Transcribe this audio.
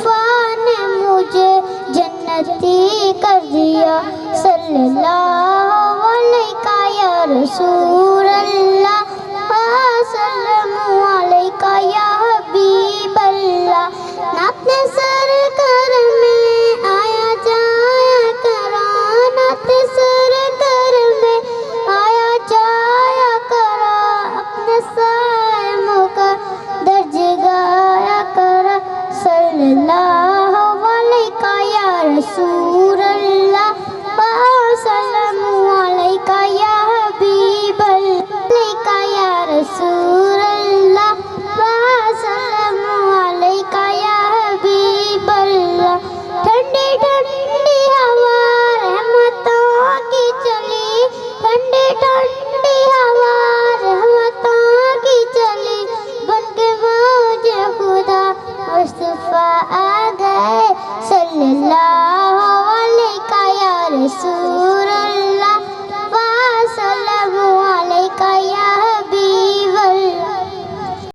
مصطفیٰ نے مجھے جنتی کر دیا، صلی اللہ علیہ یا رسول اللہ، وسلم علیک یا حبیب اللہ۔ نعت سرکار میں آیا جایا کرا، نعت سرکار میں آیا جایا کرا، اپنے سائموں کا درج گایا کرا، صلی اللہ علیہ یا رسول اللہ، وسلم علیک یا حبیب اللہ، یا رسول اللہ، وسلم علیک یا حبیب اللہ۔ ٹھنڈی ٹھنڈی ہوا رحمتوں کی چلی، ٹھنڈی ٹھنڈی ہوا رحمتوں کی چلی، بن کے موج خدا مصطفیٰ آ گئے، صلی اللہ علیہ یا رسول